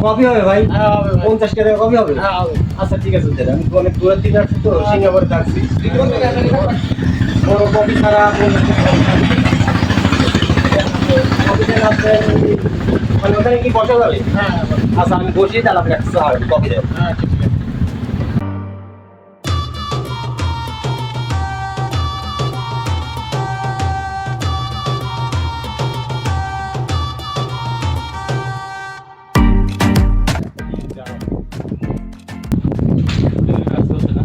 Copy হবে ভাই? হ্যাঁ হবে ভাই। 50 টাকা কপি হবে? হ্যাঁ হবে। আচ্ছা ঠিক আছে দাদা, আমি তো অনেক দূরের থেকে আসছি তো, সিঙ্গাপুরে থাকছি। বড় কপি ছাড়া মানে ওখানে কি বসা যাবে? হ্যাঁ আচ্ছা আমি বসি, তাহলে আপনি একটা কপি দেবেন। হ্যাঁ ঠিক আছে।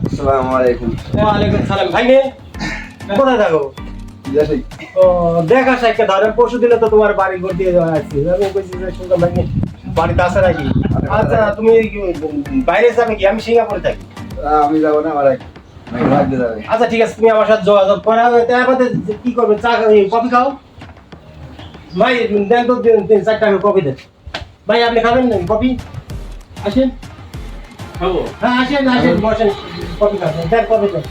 আসসালামু আলাইকুম। ওয়ালাইকুম সালাম। ভাই নে, কোথায় থাকো? যাই ও দেখা সাইকেল ধরেন, পরশু দিলে তো তোমার বাড়ি ঘর দিয়ে যাওয়া আসছি, আমি কইছি যে শুনলাম ভাই নে, বাড়িতে আসে নাকি? আচ্ছা তুমি বাইরে যাবে কি? আমি সিঙ্গাপুরে থাকি। আমি যাবো না, আমার এক ভাই লাগবে যাবে। আচ্ছা ঠিক আছে, তুমি আমার সাথে যোগাযোগ করা তারপরে কি করবে? চা কফি খাও ভাই, দেন তো 3-4 টাকা কফি দেন ভাই। আপনি খাবেন না কফি? আসেন। খাবো। হ্যাঁ আসেন আসেন, বসেন, কফি খাবেন, দেন কফি দেন।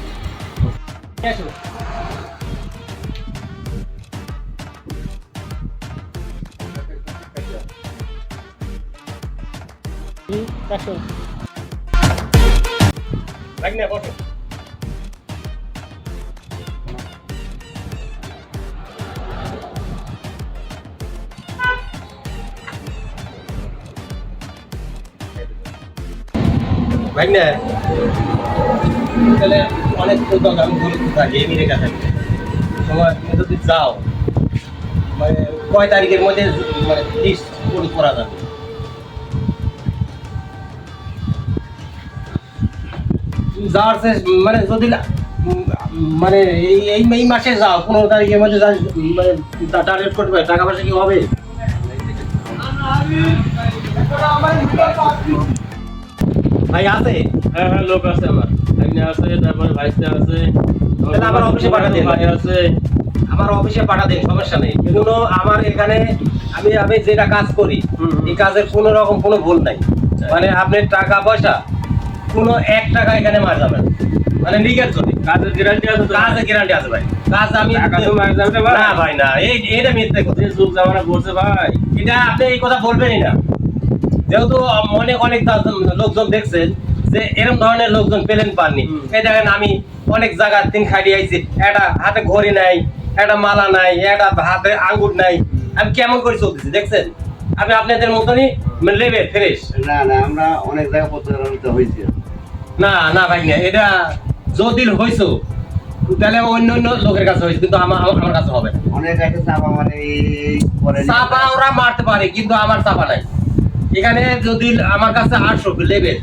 আসুন। দেখো। ভাই না বসেন। ভাই না তাহলে অনেক উদ্যোগ আমি বলি থাকি আমেরিকা থাকি, তোমার তুমি যদি যাও মানে কয় তারিখের মধ্যে মানে লিস্ট করা যাবে? যাওয়ার মানে যদি মানে এই মাসে যাও 15 তারিখের মধ্যে মানে টার্গেট করতে পারে, টাকা পয়সা কি হবে? ভাই আছে? হ্যাঁ হ্যাঁ লোক আছে আমার। ভাইনা আছে, তারপরে ভাইস্তা আছে। তাহলে আমার অফিসে পাঠা দিন। ভাই আছে। আমার অফিসে পাঠা দেন, সমস্যা নেই। কিন্তু আমার এখানে আমি আমি যেটা কাজ করি এই কাজের কোনো রকম কোনো ভুল নাই। মানে আপনার টাকা পয়সা কোনো 1 টাকা এখানে মার যাবে না, মানে লিগেল চলে। কাজের গ্যারান্টি আছে তো? কাজে গ্যারান্টি আছে ভাই। কাজ আমি টাকা তো মার যাবে না ভাই? না ভাই না, এটা মিথ্যে কথা। যে যুগ জামানা বলছে ভাই। এটা আপনি এই কথা বলবেনই না, যেহেতু অনেক লোকজন দেখছেন যে এরকম ধরনের লোকজন পেলেন পাননি। এই দেখেন আমি অনেক জায়গার দিন খাইয়ে আইছি, একটা হাতে ঘড়ি নাই, একটা মালা নাই, একটা হাতে আঙ্গুর নাই, আমি কেমন করে চলতেছি দেখছেন? আমি আপনাদের মতনই লেবে ফ্রেশ। না না, আমরা অনেক জায়গা প্রতারিত হয়েছি। না না ভাই না, এটা যদি হইছো তাহলে অন্য অন্য লোকের কাছে হয়েছে, কিন্তু আমার কাছে হবে না। অনেক আছে চাপা মানে চাপা ওরা মারতে পারে, কিন্তু আমার চাপা নাই। এখানে যদি আমার কাছে 800 লেবেল,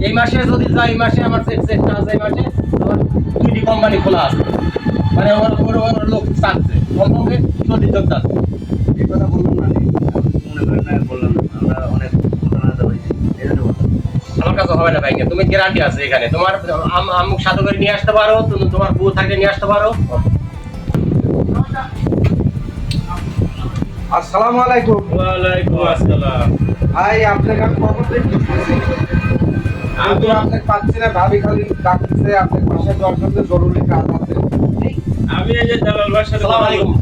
এই মাসে যদি যাই, এই মাসে আমার চেষ্টা আছে, এই মাসে আমার 2টি কোম্পানি খোলা আছে, মানে ওর লোক চাচ্ছে কমপক্ষে 40 জন চাচ্ছে। এই কথা বললাম না, মনে করেন না বললাম না, আমরা অনেক প্রতারিত হয়েছি। এই জন্য বললাম। আমার কাছে হবে না ভাই, তুমি গ্যারান্টি আছে এখানে, তোমার আমুক সাথে করে নিয়ে আসতে পারো, তুমি তোমার বউ থাকলে নিয়ে আসতে পারো। আসসালামু আলাইকুম। ওয়ালাইকুম আসসালাম। ভাই আপনাকে আমি কখন দেখতেছি, আমি তো আপনাকে পাচ্ছি না। ভাবি খালি ডাকতেছে, আপনার পাশে যাওয়ার জন্য জরুরি কাজ আছে। আমি এই যে দালাল ভাইয়ের সাথে আসসালামু আলাইকুম।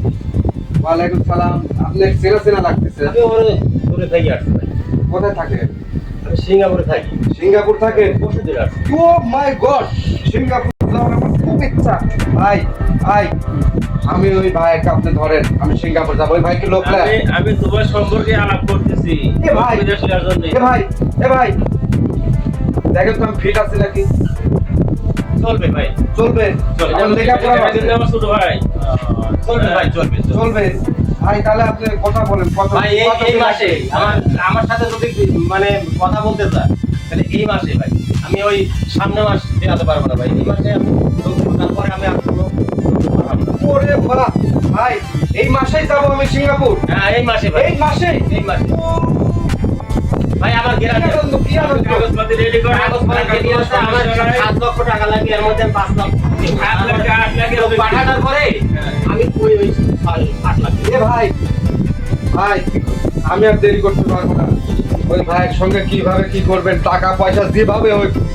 ওয়ালাইকুম সালাম। আপনার চেনা চেনা লাগতেছে। আমি ওরে দূরে থাকি আসছি ভাই, কোথায় থাকে? আমি সিঙ্গাপুরে থাকি। সিঙ্গাপুর থাকে? পরশু দিন আসছি। ও মাই গড, সিঙ্গাপুর যাওয়ার আমার খুব ইচ্ছা। ভাই ভাই, আমি ওই ভাইকে আপনি ধরেন, আমি সিঙ্গাপুর যাবো। ওই ভাই কি লোক না? আমি তোমার সম্পর্কে আলাপ করতেছি। এ ভাই, বিদেশিয়ার জন্য। এ ভাই দেখেন তো আমি ফিট আছি নাকি? চলবে ভাই, চলবে? আমার লেখাপড়া আছে। আমার ছোট ভাই। চলবে ভাই, চলবে চলবে। চলবে ভাই, তাহলে আপনি কথা বলেন। কত ভাই এই মাসে আমার সাথে যদি মানে কথা বলতে চান তাহলে এই মাসে ভাই, আমি ওই সামনে মাস দেখাতে পারবো না ভাই, এই মাসে আমি তারপরে আমি আর কোনো পারবো না। ওরে বাবা ভাই, এই মাসেই যাবো আমি সিঙ্গাপুর। হ্যাঁ এই মাসে ভাই, এই মাসে? এই মাসে ভাই আমার গ্যারান্টি। কি আনন্দ! কাগজপাতি রেডি করে কাগজপত্র রেডি আছে, আমার 7 লক্ষ টাকা লাগে, এর মধ্যে 5 লাখ 8 লাখ পাঠানোর পরে আমি ওই 8 লাখ। এ ভাই ভাই, আমি আর দেরি করতে পারবো না। ওই ভাইয়ের সঙ্গে কিভাবে কি করবেন, টাকা পয়সা যেভাবে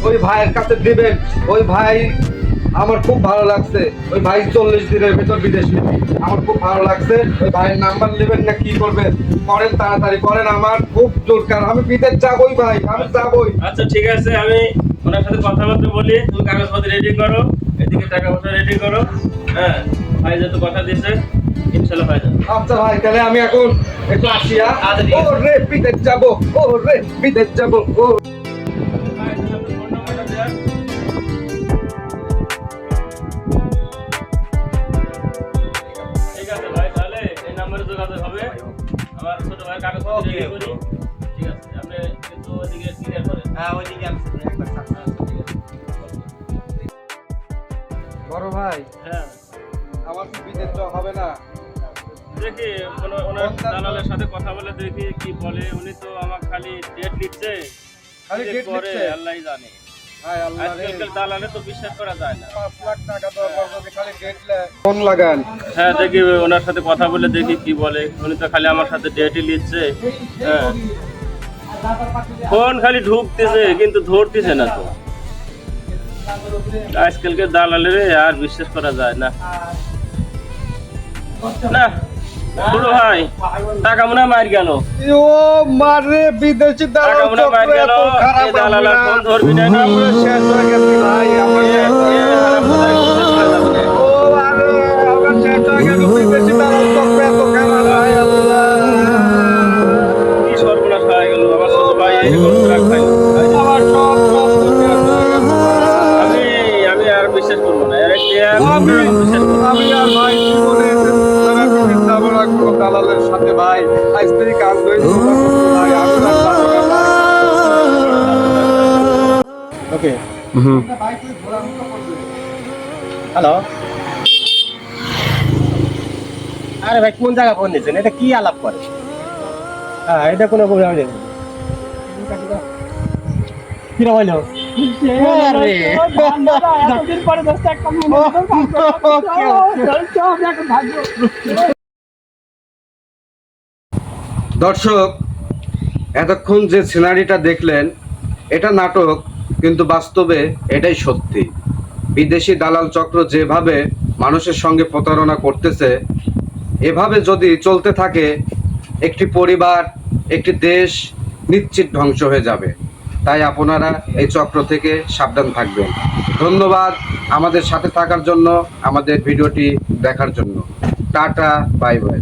ওই ভাইয়ের কাছে দিবেন, ওই ভাই আমার খুব ভালো লাগছে ওই ভাই 40 দিনের ভেতর বিদেশ নীতি আমার খুব ভালো লাগছে ওই ভাইয়ের নাম্বার নেবেন না কি করবেন করেন তাড়াতাড়ি করেন আমার খুব দরকার আমি বিদেশ যাবই ভাই আমি যাবই আচ্ছা ঠিক আছে, আমি ওনার সাথে কথাবার্তা বলি, তুমি কাগজপত্র রেডি করো, এদিকে টাকা পয়সা রেডি করো। হ্যাঁ, ভাই যেহেতু কথা দিয়েছে ইনশাল্লাহ হয়ে যাবে। আচ্ছা ভাই তাহলে আমি এখন একটু আসি আচ্ছা, ঠিক আছে। ও রে বিদেশ যাবো ও রে বিদেশ যাবো ও ভাই, তাহলে আপনার ফোন নাম্বারটা দেন। ঠিক আছে ভাই, তাহলে এই নাম্বারে যোগাযোগ হবে। আমার ছোট ভাই কাগজপত্র রেডি করি। ঠিক আছে, আপনি কিন্তু ওদিকে ক্লিয়ার করেন। হ্যাঁ ওইদিকে আমি একবার আচ্ছা, ঠিক আছে। বড় ভাই হ্যাঁ, আমার কি বিদেশ যাওয়া হবে না দেখি ওনার দালালের সাথে কথা বলে দেখি কি বলে। উনি তো আমাকে খালি ডেট দিচ্ছে, খালি কি ডেট করে লিখছে আল্লাহই জানে। হায় আল্লাহ রে আজকালকার দালালে তো বিশ্বাস করা যায় না। 5 লাখ টাকা দরকার যদি খালি ডেট লে ফোন লাগান হ্যাঁ, দেখি ওনার সাথে কথা বলে দেখি কি বলে। উনি তো খালি আমার সাথে ডেটই নিচ্ছে। হ্যাঁ, ফোন খালি ঢুকতেছে কিন্তু ধরতেছে না তো। আজকালকে দালালের আর বিশ্বাস করা যায় না। না বড় ভাই, টাকা মনে হয় মার গেল। ও মারে বিদেশি টাকা দালাল মনে হয় মার চক্র গেল। এত খারাপ এই দালাল আর ফোন ধরবি না। আমরা শেষ হয়ে গেছি ভাই আমরা শেষ হয়ে গেছি। ও আরে আমরা শেষ হয়ে গেছি বিদেশি দালাল চক্র এত খারাপ ভাই আল্লাহ কি সর্বনাশ হয়ে গেল আমার ছোট ভাই, এরকম রাগ ভাই। আমার সব শেষ হয়ে গেছে আমি আর বিশ্বাস করবো না। আমি আর ভাই জীবনে তারা বিদেশ যাবো না কোনো দালালের সাথে ভাই আজ থেকে কাজ হয়ে ভাই আমি আর যাবো না ভাই ওকে হ্যালো আরে ভাই কোন জায়গা ফোন দিচ্ছেন এটা কি আলাপ করে হ্যাঁ এটা কোনো প্রবলেম নেই কিরা বললো দর্শক এতক্ষণ যে সিনারিটা দেখলেন এটা নাটক কিন্তু বাস্তবে এটাই সত্যি বিদেশি দালাল চক্র যেভাবে মানুষের সঙ্গে প্রতারণা করতেছে এভাবে যদি চলতে থাকে একটি পরিবার একটি দেশ নিশ্চিত ধ্বংস হয়ে যাবে তাই আপনারা এই চক্র থেকে সাবধান থাকবেন ধন্যবাদ আমাদের সাথে থাকার জন্য আমাদের ভিডিওটি দেখার জন্য টাটা বাই বাই